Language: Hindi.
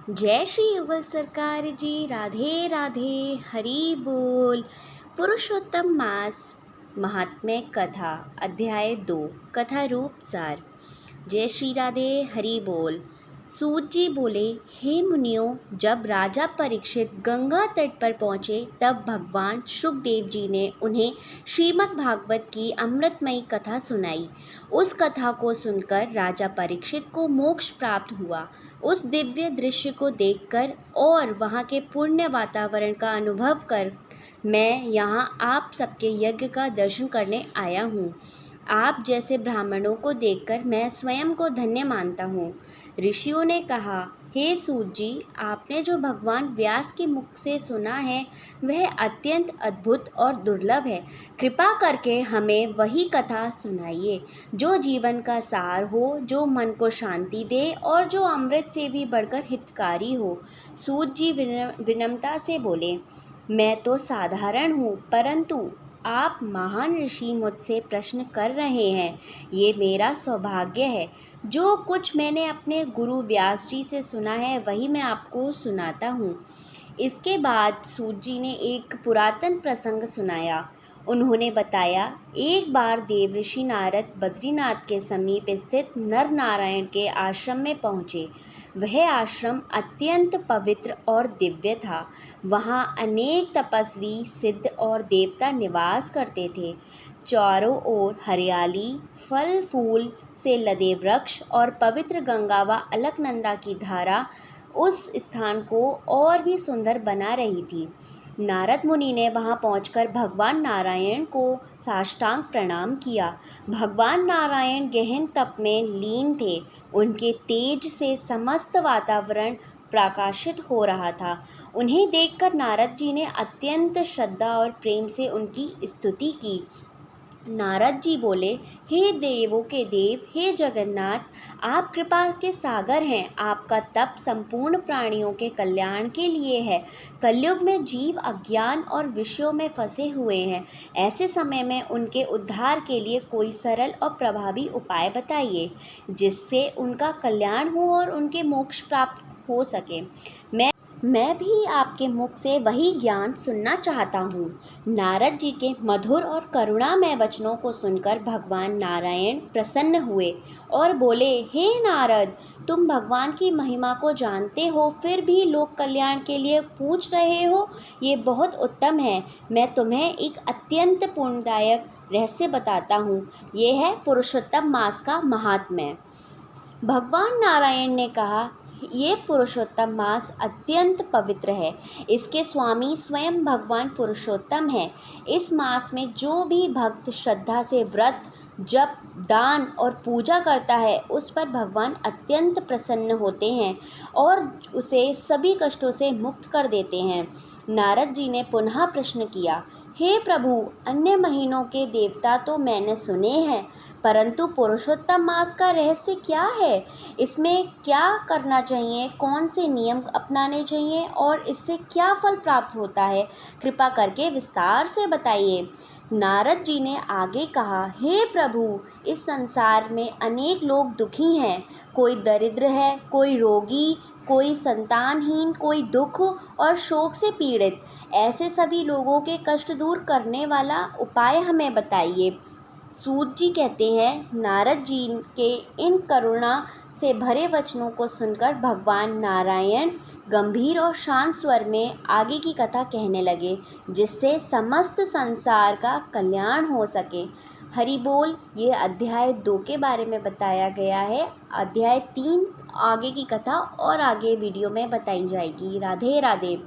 जय श्री युगल सरकार जी। राधे राधे। हरि बोल। पुरुषोत्तम मास महात्म्य कथा अध्याय 2 कथा रूप सार। जय श्री राधे। हरि बोल। सूत जी बोले, हे मुनियों, जब राजा परीक्षित गंगा तट पर पहुँचे तब भगवान शुकदेव जी ने उन्हें श्रीमद् भागवत की अमृतमयी कथा सुनाई। उस कथा को सुनकर राजा परीक्षित को मोक्ष प्राप्त हुआ। उस दिव्य दृश्य को देखकर और वहाँ के पुण्य वातावरण का अनुभव कर मैं यहाँ आप सबके यज्ञ का दर्शन करने आया हूँ। आप जैसे ब्राह्मणों को देखकर मैं स्वयं को धन्य मानता हूँ। ऋषियों ने कहा, हे सूत जी, आपने जो भगवान व्यास के मुख से सुना है वह अत्यंत अद्भुत और दुर्लभ है। कृपा करके हमें वही कथा सुनाइए जो जीवन का सार हो, जो मन को शांति दे और जो अमृत से भी बढ़कर हितकारी हो। सूत जी विनम्रता से बोले, मैं तो साधारण हूँ, परंतु आप महान ऋषि मुझसे प्रश्न कर रहे हैं, ये मेरा सौभाग्य है। जो कुछ मैंने अपने गुरु व्यास जी से सुना है वही मैं आपको सुनाता हूँ। इसके बाद सूत जी ने एक पुरातन प्रसंग सुनाया। उन्होंने बताया, एक बार देवऋषि नारद बद्रीनाथ के समीप स्थित नर नारायण के आश्रम में पहुँचे। वह आश्रम अत्यंत पवित्र और दिव्य था। वहाँ अनेक तपस्वी, सिद्ध और देवता निवास करते थे। चारों ओर हरियाली, फल फूल से लदे वृक्ष और पवित्र गंगा व अलकनंदा की धारा उस स्थान को और भी सुंदर बना रही थी। नारद मुनि ने वहां पहुंचकर भगवान नारायण को साष्टांग प्रणाम किया। भगवान नारायण गहन तप में लीन थे। उनके तेज से समस्त वातावरण प्रकाशित हो रहा था। उन्हें देखकर नारद जी ने अत्यंत श्रद्धा और प्रेम से उनकी स्तुति की। नारद जी बोले, हे देवों के देव, हे जगन्नाथ, आप कृपा के सागर हैं। आपका तप संपूर्ण प्राणियों के कल्याण के लिए है। कलयुग में जीव अज्ञान और विषयों में फंसे हुए हैं। ऐसे समय में उनके उद्धार के लिए कोई सरल और प्रभावी उपाय बताइए जिससे उनका कल्याण हो और उनके मोक्ष प्राप्त हो सके। मैं भी आपके मुख से वही ज्ञान सुनना चाहता हूँ। नारद जी के मधुर और करुणामय वचनों को सुनकर भगवान नारायण प्रसन्न हुए और बोले, हे नारद, तुम भगवान की महिमा को जानते हो फिर भी लोक कल्याण के लिए पूछ रहे हो, ये बहुत उत्तम है। मैं तुम्हें एक अत्यंत पुण्यदायक रहस्य बताता हूँ। ये है पुरुषोत्तम मास का महात्म्य। भगवान नारायण ने कहा, ये पुरुषोत्तम मास अत्यंत पवित्र है। इसके स्वामी स्वयं भगवान पुरुषोत्तम है। इस मास में जो भी भक्त श्रद्धा से व्रत, जप, दान और पूजा करता है उस पर भगवान अत्यंत प्रसन्न होते हैं और उसे सभी कष्टों से मुक्त कर देते हैं। नारद जी ने पुनः प्रश्न किया, हे प्रभु, अन्य महीनों के देवता तो मैंने सुने हैं, परंतु पुरुषोत्तम मास का रहस्य क्या है? इसमें क्या करना चाहिए, कौन से नियम अपनाने चाहिए और इससे क्या फल प्राप्त होता है? कृपा करके विस्तार से बताइए। नारद जी ने आगे कहा, हे प्रभु, इस संसार में अनेक लोग दुखी हैं। कोई दरिद्र है, कोई रोगी, कोई संतानहीन, कोई दुख और शोक से पीड़ित। ऐसे सभी लोगों के कष्ट दूर करने वाला उपाय हमें बताइए। सूत जी कहते हैं, नारद जी के इन करुणा से भरे वचनों को सुनकर भगवान नारायण गंभीर और शांत स्वर में आगे की कथा कहने लगे, जिससे समस्त संसार का कल्याण हो सके। हरि बोल। ये अध्याय 2 के बारे में बताया गया है। अध्याय 3 आगे की कथा और आगे वीडियो में बताई जाएगी। राधे राधे।